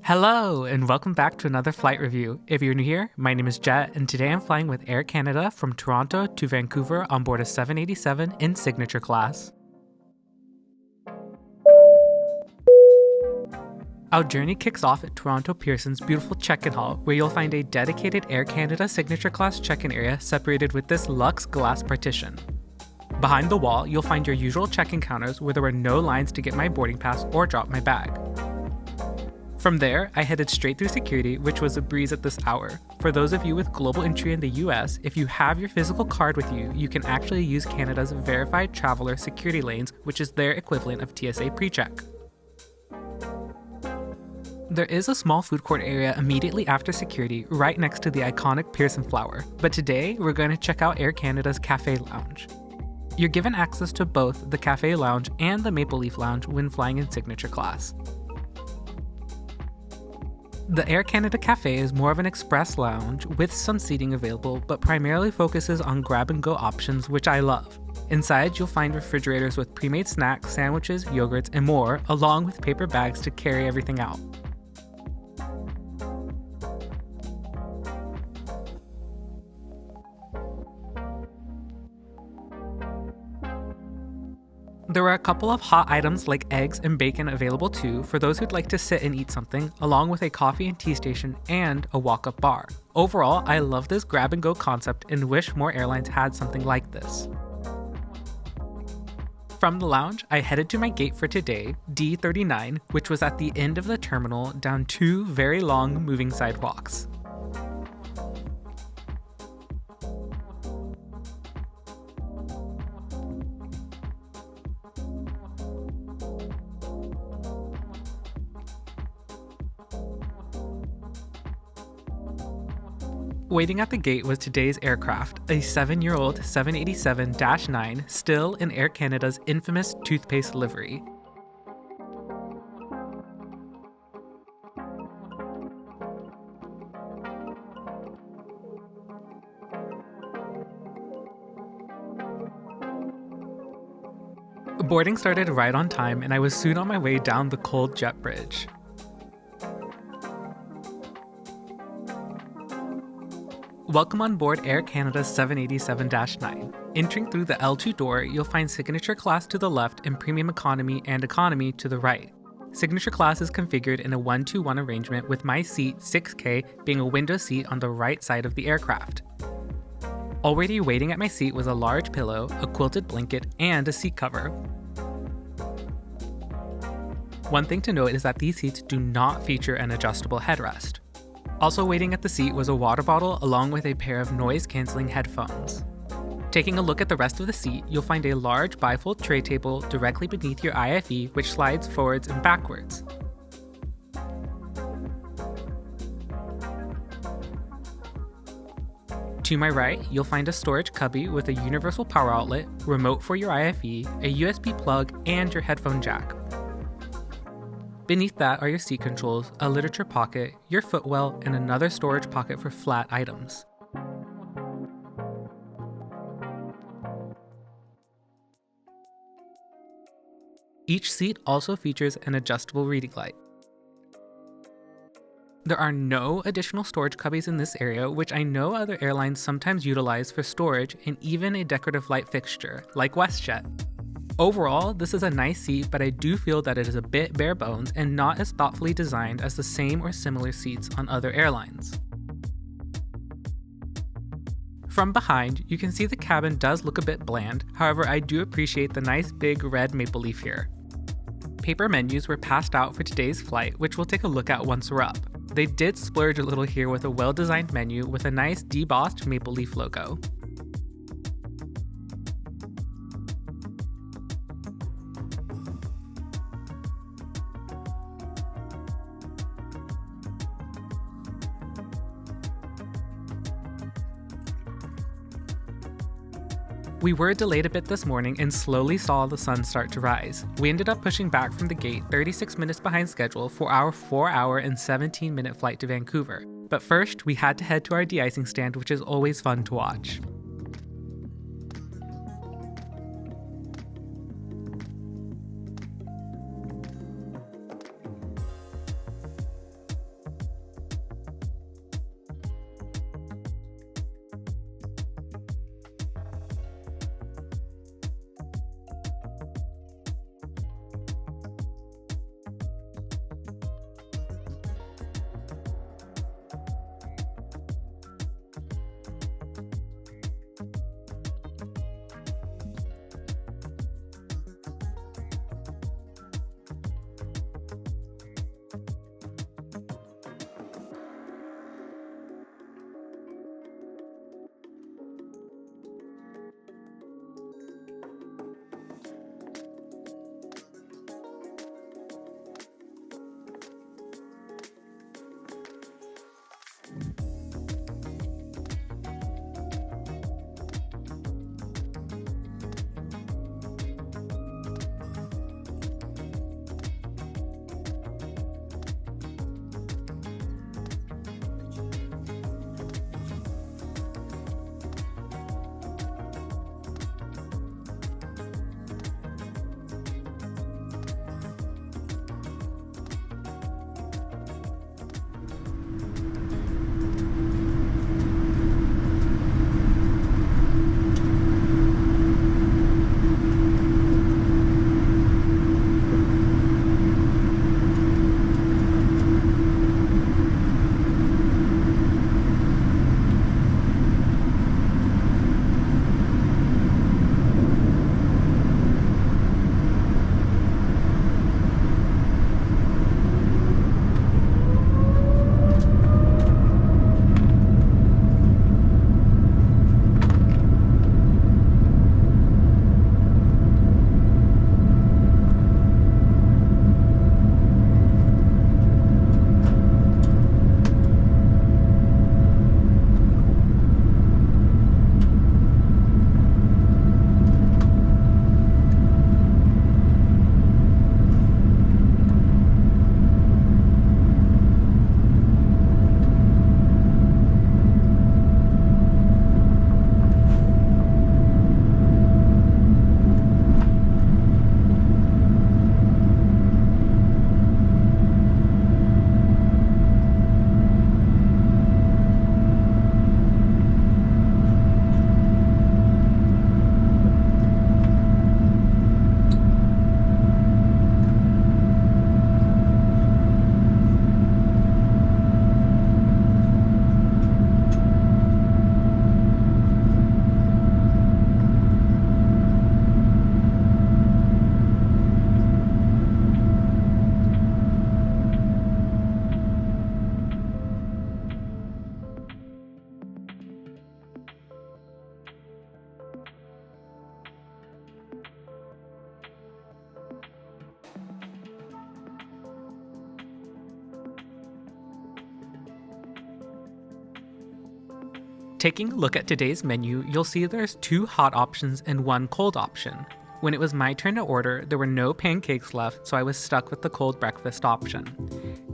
Hello, and welcome back to another flight review. If you're new here, my name is Jet, and today I'm flying with Air Canada from Toronto to Vancouver on board a 787 in Signature class. Our journey kicks off at Toronto Pearson's beautiful check-in hall, where you'll find a dedicated Air Canada Signature class check-in area separated with this luxe glass partition. Behind the wall, you'll find your usual check-in counters where there were no lines to get my boarding pass or drop my bag. From there, I headed straight through security, which was a breeze at this hour. For those of you with global entry in the US, if you have your physical card with you, you can actually use Canada's Verified Traveler security lanes, which is their equivalent of TSA PreCheck. There is a small food court area immediately after security, right next to the iconic Pearson flower, but today we're going to check out Air Canada's Cafe Lounge. You're given access to both the Cafe Lounge and the Maple Leaf Lounge when flying in Signature class. The Air Canada Cafe is more of an express lounge with some seating available, but primarily focuses on grab-and-go options, which I love. Inside, you'll find refrigerators with pre-made snacks, sandwiches, yogurts, and more, along with paper bags to carry everything out. There were a couple of hot items like eggs and bacon available too for those who'd like to sit and eat something, along with a coffee and tea station and a walk-up bar. Overall, I love this grab-and-go concept and wish more airlines had something like this. From the lounge, I headed to my gate for today, D39, which was at the end of the terminal down two very long moving sidewalks. Waiting at the gate was today's aircraft, a 7-year-old 787-9, still in Air Canada's infamous toothpaste livery. Boarding started right on time, and I was soon on my way down the cold jet bridge. Welcome on board Air Canada's 787-9. Entering through the L2 door, you'll find Signature class to the left and Premium Economy and Economy to the right. Signature class is configured in a 1-2-1 arrangement, with my seat, 6K, being a window seat on the right side of the aircraft. Already waiting at my seat was a large pillow, a quilted blanket, and a seat cover. One thing to note is that these seats do not feature an adjustable headrest. Also waiting at the seat was a water bottle along with a pair of noise-canceling headphones. Taking a look at the rest of the seat, you'll find a large bifold tray table directly beneath your IFE, which slides forwards and backwards. To my right, you'll find a storage cubby with a universal power outlet, remote for your IFE, a USB plug, and your headphone jack. Beneath that are your seat controls, a literature pocket, your footwell, and another storage pocket for flat items. Each seat also features an adjustable reading light. There are no additional storage cubbies in this area, which I know other airlines sometimes utilize for storage and even a decorative light fixture, like WestJet. Overall, this is a nice seat, but I do feel that it is a bit bare bones and not as thoughtfully designed as the same or similar seats on other airlines. From behind, you can see the cabin does look a bit bland, however I do appreciate the nice big red maple leaf here. Paper menus were passed out for today's flight, which we'll take a look at once we're up. They did splurge a little here with a well-designed menu with a nice debossed maple leaf logo. We were delayed a bit this morning and slowly saw the sun start to rise. We ended up pushing back from the gate 36 minutes behind schedule for our 4-hour and 17-minute flight to Vancouver. But first, we had to head to our de-icing stand, which is always fun to watch. Taking a look at today's menu, you'll see there's 2 hot options and 1 cold option. When it was my turn to order, there were no pancakes left, so I was stuck with the cold breakfast option.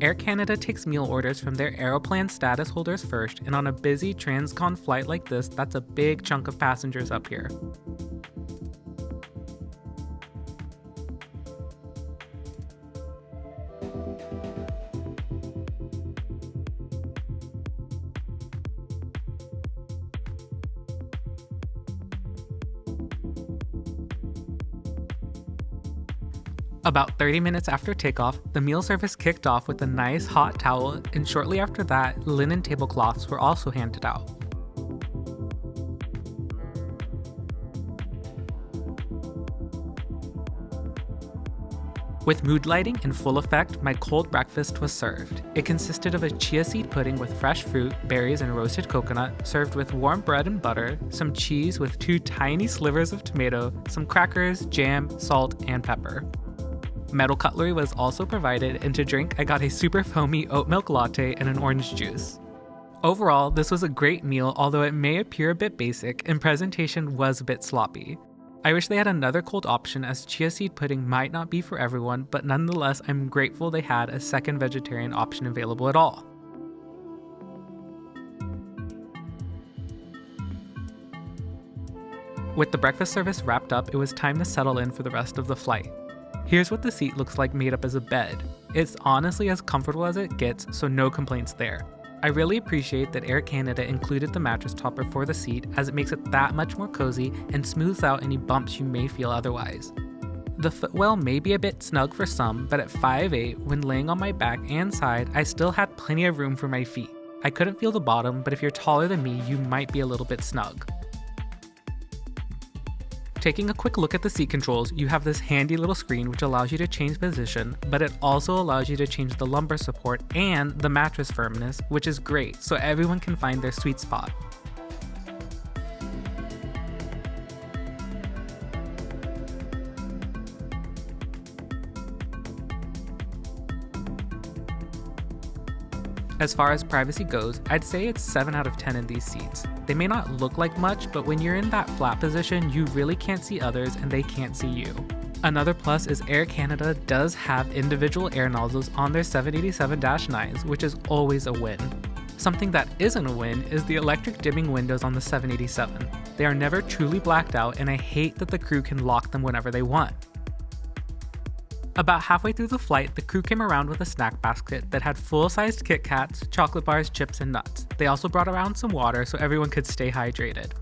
Air Canada takes meal orders from their Aeroplan status holders first, and on a busy transcon flight like this, that's a big chunk of passengers up here. About 30 minutes after takeoff, the meal service kicked off with a nice hot towel, and shortly after that, linen tablecloths were also handed out. With mood lighting in full effect, my cold breakfast was served. It consisted of a chia seed pudding with fresh fruit, berries, and roasted coconut, served with warm bread and butter, some cheese with 2 tiny slivers of tomato, some crackers, jam, salt, and pepper. Metal cutlery was also provided, and to drink, I got a super foamy oat milk latte and an orange juice. Overall, this was a great meal, although it may appear a bit basic, and presentation was a bit sloppy. I wish they had another cold option, as chia seed pudding might not be for everyone, but nonetheless, I'm grateful they had a second vegetarian option available at all. With the breakfast service wrapped up, it was time to settle in for the rest of the flight. Here's what the seat looks like made up as a bed. It's honestly as comfortable as it gets, so no complaints there. I really appreciate that Air Canada included the mattress topper for the seat, as it makes it that much more cozy and smooths out any bumps you may feel otherwise. The footwell may be a bit snug for some, but at 5'8", when laying on my back and side, I still had plenty of room for my feet. I couldn't feel the bottom, but if you're taller than me, you might be a little bit snug. Taking a quick look at the seat controls, you have this handy little screen which allows you to change position, but it also allows you to change the lumbar support and the mattress firmness, which is great, so everyone can find their sweet spot. As far as privacy goes, I'd say it's 7 out of 10 in these seats. They may not look like much, but when you're in that flat position, you really can't see others and they can't see you. Another plus is Air Canada does have individual air nozzles on their 787-9s, which is always a win. Something that isn't a win is the electric dimming windows on the 787. They are never truly blacked out, and I hate that the crew can lock them whenever they want. About halfway through the flight, the crew came around with a snack basket that had full-sized Kit Kats, chocolate bars, chips, and nuts. They also brought around some water so everyone could stay hydrated.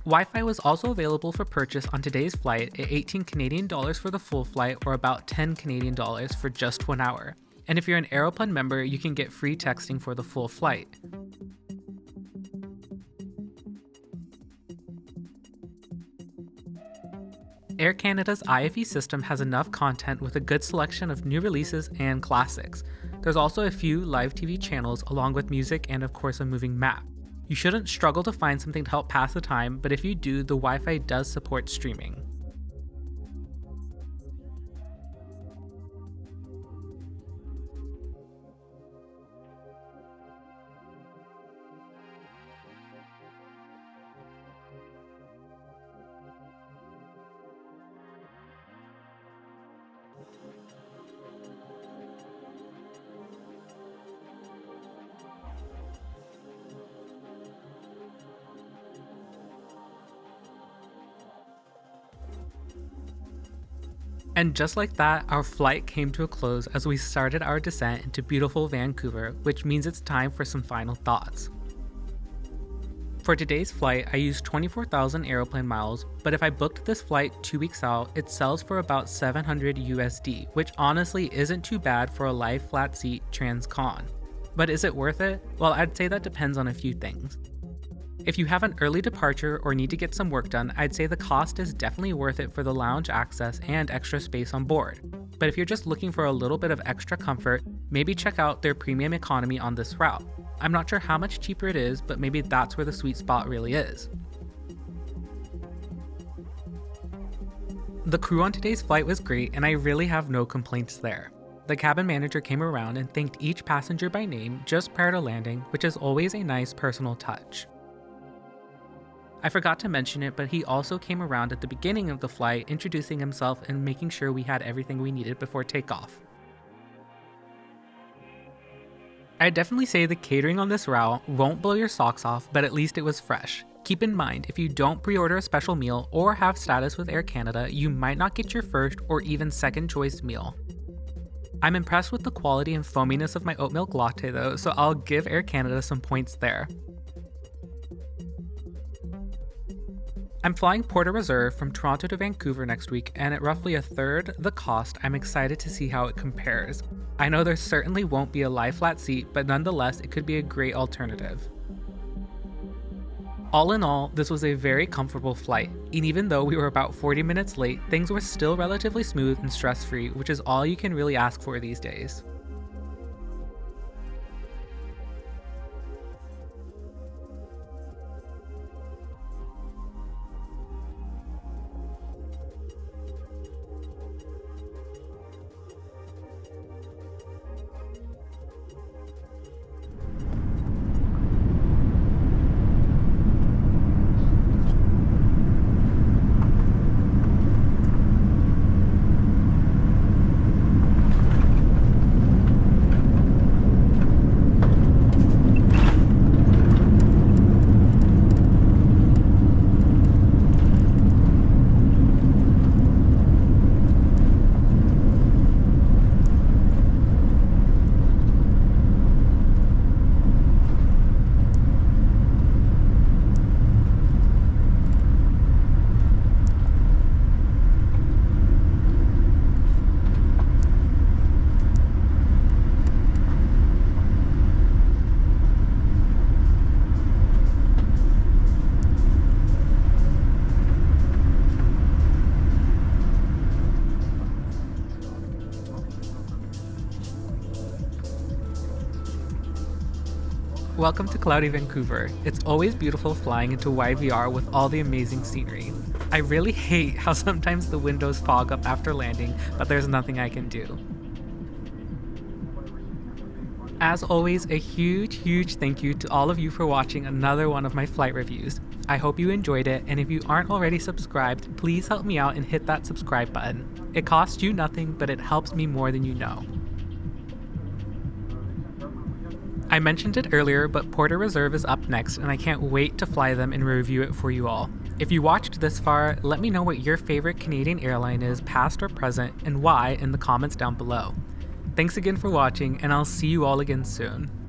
Wi-Fi was also available for purchase on today's flight at 18 Canadian dollars for the full flight, or about 10 Canadian dollars for just 1 hour. And if you're an Aeroplan member, you can get free texting for the full flight. Air Canada's IFE system has enough content with a good selection of new releases and classics. There's also a few live TV channels along with music and of course a moving map. You shouldn't struggle to find something to help pass the time, but if you do, the Wi-Fi does support streaming. And just like that, our flight came to a close as we started our descent into beautiful Vancouver, which means it's time for some final thoughts. For today's flight, I used 24,000 Aeroplan miles, but if I booked this flight 2 weeks out, it sells for about $700 USD, which honestly isn't too bad for a live flat seat transcon. But is it worth it? Well, I'd say that depends on a few things. If you have an early departure or need to get some work done, I'd say the cost is definitely worth it for the lounge access and extra space on board. But if you're just looking for a little bit of extra comfort, maybe check out their premium economy on this route. I'm not sure how much cheaper it is, but maybe that's where the sweet spot really is. The crew on today's flight was great, and I really have no complaints there. The cabin manager came around and thanked each passenger by name just prior to landing, which is always a nice personal touch. I forgot to mention it, but he also came around at the beginning of the flight, introducing himself and making sure we had everything we needed before takeoff. I'd definitely say the catering on this route won't blow your socks off, but at least it was fresh. Keep in mind, if you don't pre-order a special meal or have status with Air Canada, you might not get your first or even second choice meal. I'm impressed with the quality and foaminess of my oat milk latte though, so I'll give Air Canada some points there. I'm flying Porter Reserve from Toronto to Vancouver next week, and at roughly a third the cost, I'm excited to see how it compares. I know there certainly won't be a lie flat seat, but nonetheless it could be a great alternative. All in all, this was a very comfortable flight, and even though we were about 40 minutes late, things were still relatively smooth and stress-free, which is all you can really ask for these days. Welcome to cloudy Vancouver. It's always beautiful flying into YVR with all the amazing scenery. I really hate how sometimes the windows fog up after landing, but there's nothing I can do. As always, a huge thank you to all of you for watching another one of my flight reviews. I hope you enjoyed it, and if you aren't already subscribed, please help me out and hit that subscribe button. It costs you nothing, but it helps me more than you know. I mentioned it earlier, but Porter Reserve is up next, and I can't wait to fly them and review it for you all. If you watched this far, let me know what your favorite Canadian airline is, past or present, and why in the comments down below. Thanks again for watching, and I'll see you all again soon.